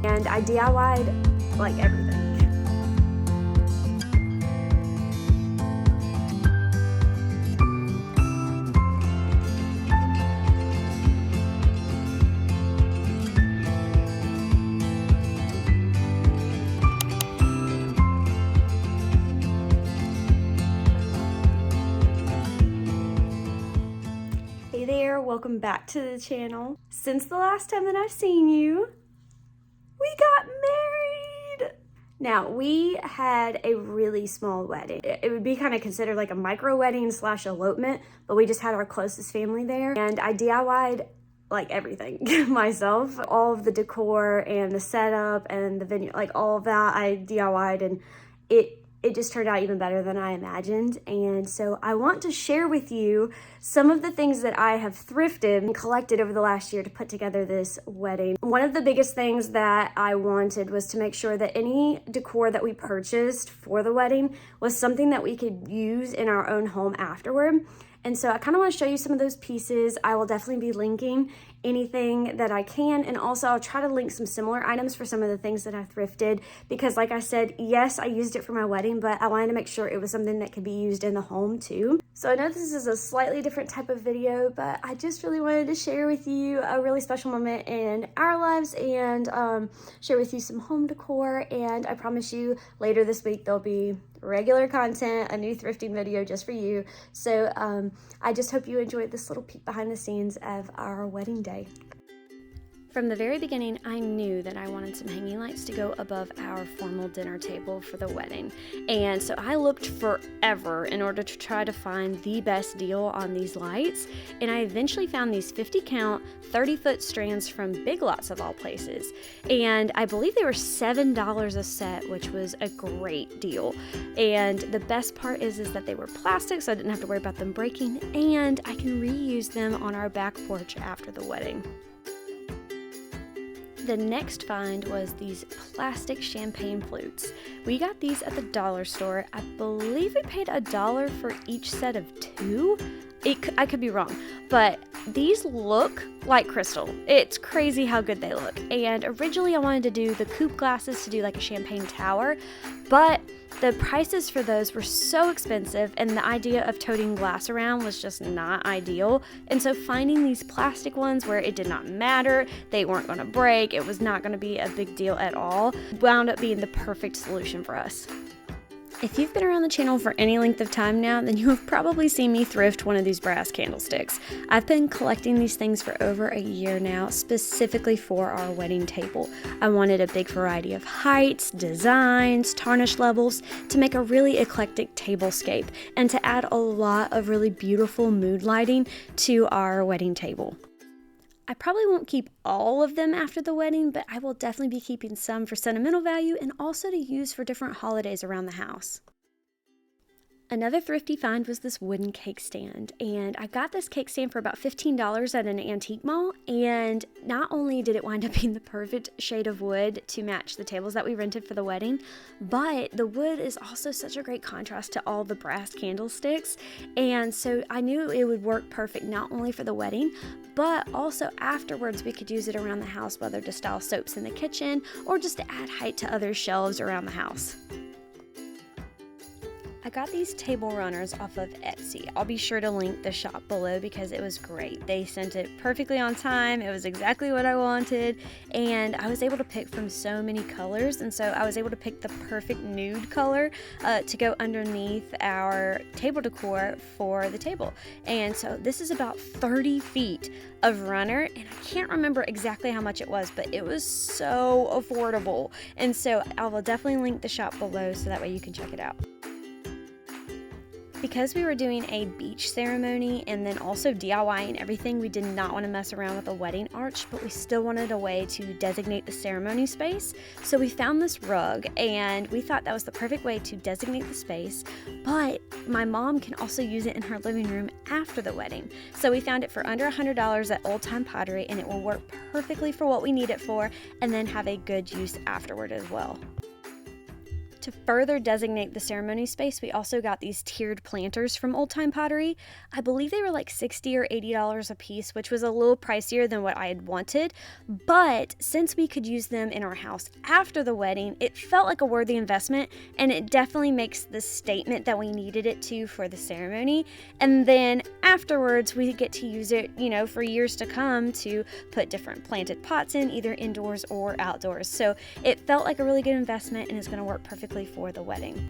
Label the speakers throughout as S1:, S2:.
S1: and I DIY'd like everything. Hey there, welcome back to the channel. Since the last time that I've seen you, we got married. Now, we had a really small wedding. It would be kind of considered like a micro wedding / elopement, but we just had our closest family there. And I DIY'd like everything myself. All of the decor and the setup and the venue, like all of that I DIY'd, and it just turned out even better than I imagined. And so I want to share with you some of the things that I have thrifted and collected over the last year to put together this wedding. One of the biggest things that I wanted was to make sure that any decor that we purchased for the wedding was something that we could use in our own home afterward. And so I kind of want to show you some of those pieces. I will definitely be linking anything that I can, and also I'll try to link some similar items for some of the things that I thrifted, because like I said, yes, I used it for my wedding, but I wanted to make sure it was something that could be used in the home too. So I know this is a slightly different type of video, but I just really wanted to share with you a really special moment in our lives and share with you some home decor. And I promise you later this week there'll be regular content, a new thrifting video just for you. So I just hope you enjoyed this little peek behind the scenes of our wedding day. From the very beginning, I knew that I wanted some hanging lights to go above our formal dinner table for the wedding. And so I looked forever in order to try to find the best deal on these lights. And I eventually found these 50 count, 30-foot strands from Big Lots of all places. And I believe they were $7 a set, which was a great deal. And the best part is that they were plastic, so I didn't have to worry about them breaking. And I can reuse them on our back porch after the wedding. The next find was these plastic champagne flutes. We got these at the dollar store. I believe we paid $1 for each set of 2. I could be wrong, but these look like crystal. It's crazy how good they look. And originally I wanted to do the coupe glasses to do like a champagne tower, but the prices for those were so expensive and the idea of toting glass around was just not ideal. And so finding these plastic ones where it did not matter, they weren't going to break, it was not going to be a big deal at all, wound up being the perfect solution for us. If you've been around the channel for any length of time now, then you have probably seen me thrift one of these brass candlesticks. I've been collecting these things for over a year now, specifically for our wedding table. I wanted a big variety of heights, designs, tarnish levels to make a really eclectic tablescape and to add a lot of really beautiful mood lighting to our wedding table. I probably won't keep all of them after the wedding, but I will definitely be keeping some for sentimental value and also to use for different holidays around the house. Another thrifty find was this wooden cake stand, and I got this cake stand for about $15 at an antique mall, and not only did it wind up being the perfect shade of wood to match the tables that we rented for the wedding, but the wood is also such a great contrast to all the brass candlesticks, and so I knew it would work perfect not only for the wedding, but also afterwards we could use it around the house, whether to style soaps in the kitchen or just to add height to other shelves around the house. I got these table runners off of Etsy. I'll be sure to link the shop below because it was great. They sent it perfectly on time. It was exactly what I wanted, and I was able to pick from so many colors, and so I was able to pick the perfect nude color to go underneath our table decor for the table. And so this is about 30 feet of runner, and I can't remember exactly how much it was, but it was so affordable. And so I will definitely link the shop below so that way you can check it out. Because we were doing a beach ceremony and then also DIYing everything, we did not want to mess around with a wedding arch, but we still wanted a way to designate the ceremony space. So we found this rug, and we thought that was the perfect way to designate the space, but my mom can also use it in her living room after the wedding. So we found it for under $100 at Old Time Pottery, and it will work perfectly for what we need it for and then have a good use afterward as well. To further designate the ceremony space, we also got these tiered planters from Old Time Pottery. I believe they were like $60 or $80 a piece, which was a little pricier than what I had wanted. But since we could use them in our house after the wedding, it felt like a worthy investment, and it definitely makes the statement that we needed it to for the ceremony. And then afterwards, we get to use it, for years to come to put different planted pots in, either indoors or outdoors. So it felt like a really good investment, and it's going to work perfectly for the wedding.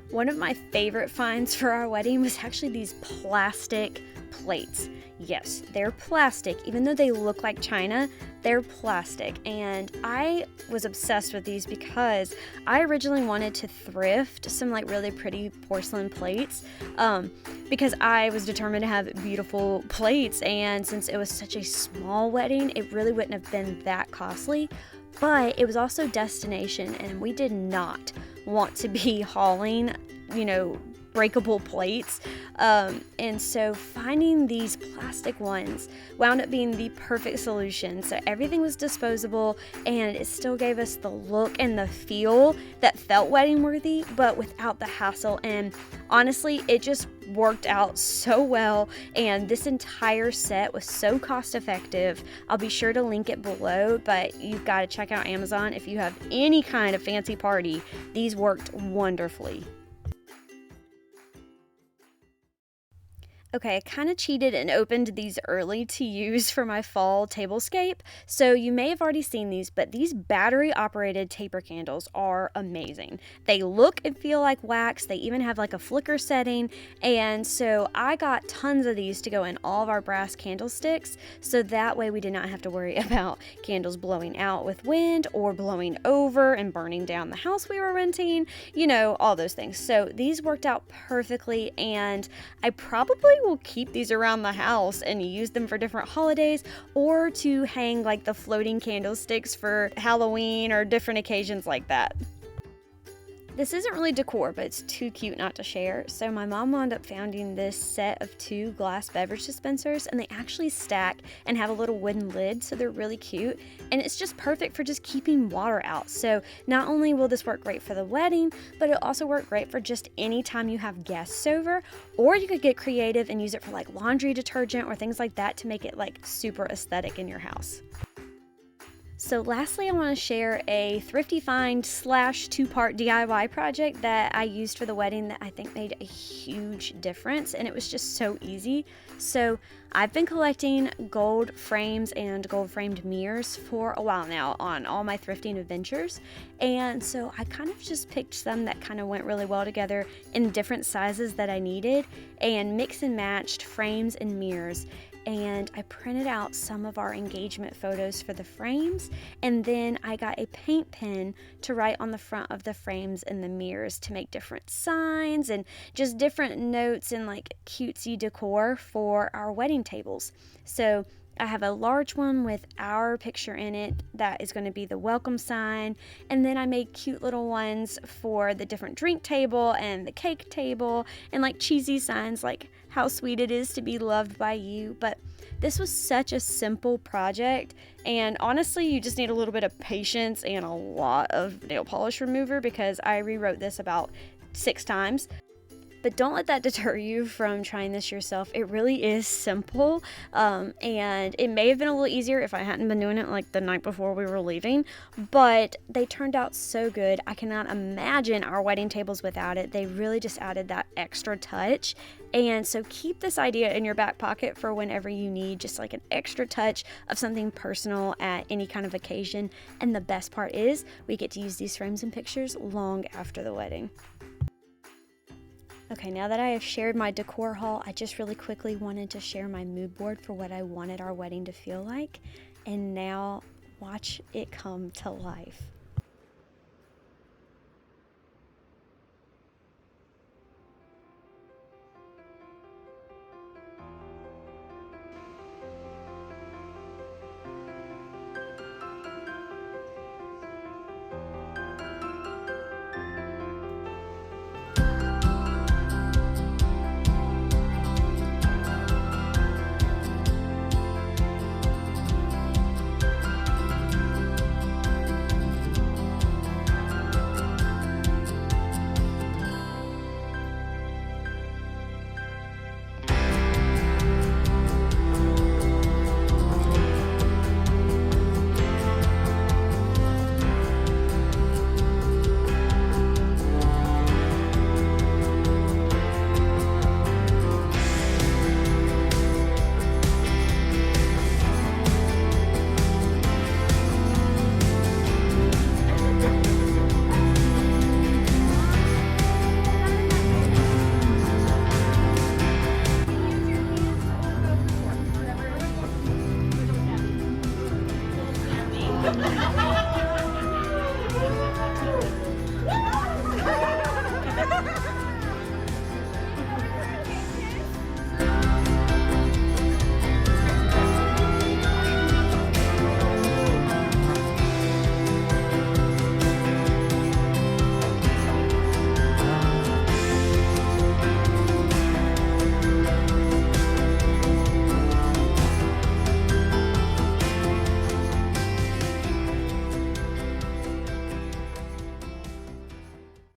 S1: One of my favorite finds for our wedding was actually these plastic plates. Yes, they're plastic. Even though they look like china, they're plastic. And I was obsessed with these because I originally wanted to thrift some like really pretty porcelain plates because I was determined to have beautiful plates. And since it was such a small wedding, it really wouldn't have been that costly. But it was also destination, and we did not want to be hauling, breakable plates. And so finding these plastic ones wound up being the perfect solution. So everything was disposable, and it still gave us the look and the feel that felt wedding worthy, but without the hassle. And honestly, it just worked out so well, and this entire set was so cost effective. I'll be sure to link it below, but you've got to check out Amazon if you have any kind of fancy party. These worked wonderfully. Okay, I kind of cheated and opened these early to use for my fall tablescape. So you may have already seen these, but these battery operated taper candles are amazing. They look and feel like wax. They even have like a flicker setting. And so I got tons of these to go in all of our brass candlesticks. So that way we did not have to worry about candles blowing out with wind or blowing over and burning down the house we were renting, all those things. So these worked out perfectly, and I probably will keep these around the house and use them for different holidays, or to hang like the floating candlesticks for Halloween or different occasions like that. This isn't really decor, but it's too cute not to share. So my mom wound up finding this set of 2 glass beverage dispensers, and they actually stack and have a little wooden lid, so they're really cute. And it's just perfect for just keeping water out. So not only will this work great for the wedding, but it'll also work great for just any time you have guests over, or you could get creative and use it for like laundry detergent or things like that to make it like super aesthetic in your house. So lastly, I want to share a thrifty find / 2-part DIY project that I used for the wedding that I think made a huge difference, and it was just so easy. So I've been collecting gold frames and gold framed mirrors for a while now on all my thrifting adventures, and so I kind of just picked some that kind of went really well together in different sizes that I needed, and mix and matched frames and mirrors. And I printed out some of our engagement photos for the frames, and then I got a paint pen to write on the front of the frames and the mirrors to make different signs and just different notes and like cutesy decor for our wedding tables. So I have a large one with our picture in it that is going to be the welcome sign, and then I made cute little ones for the different drink table and the cake table, and like cheesy signs like how sweet it is to be loved by you. But this was such a simple project, and honestly you just need a little bit of patience and a lot of nail polish remover because I rewrote this about 6 times. But don't let that deter you from trying this yourself. It really is simple, and it may have been a little easier if I hadn't been doing it like the night before we were leaving, but they turned out so good. I cannot imagine our wedding tables without it. They really just added that extra touch. And so keep this idea in your back pocket for whenever you need just like an extra touch of something personal at any kind of occasion. And the best part is we get to use these frames and pictures long after the wedding. Okay, now that I have shared my decor haul, I just really quickly wanted to share my mood board for what I wanted our wedding to feel like. And now watch it come to life.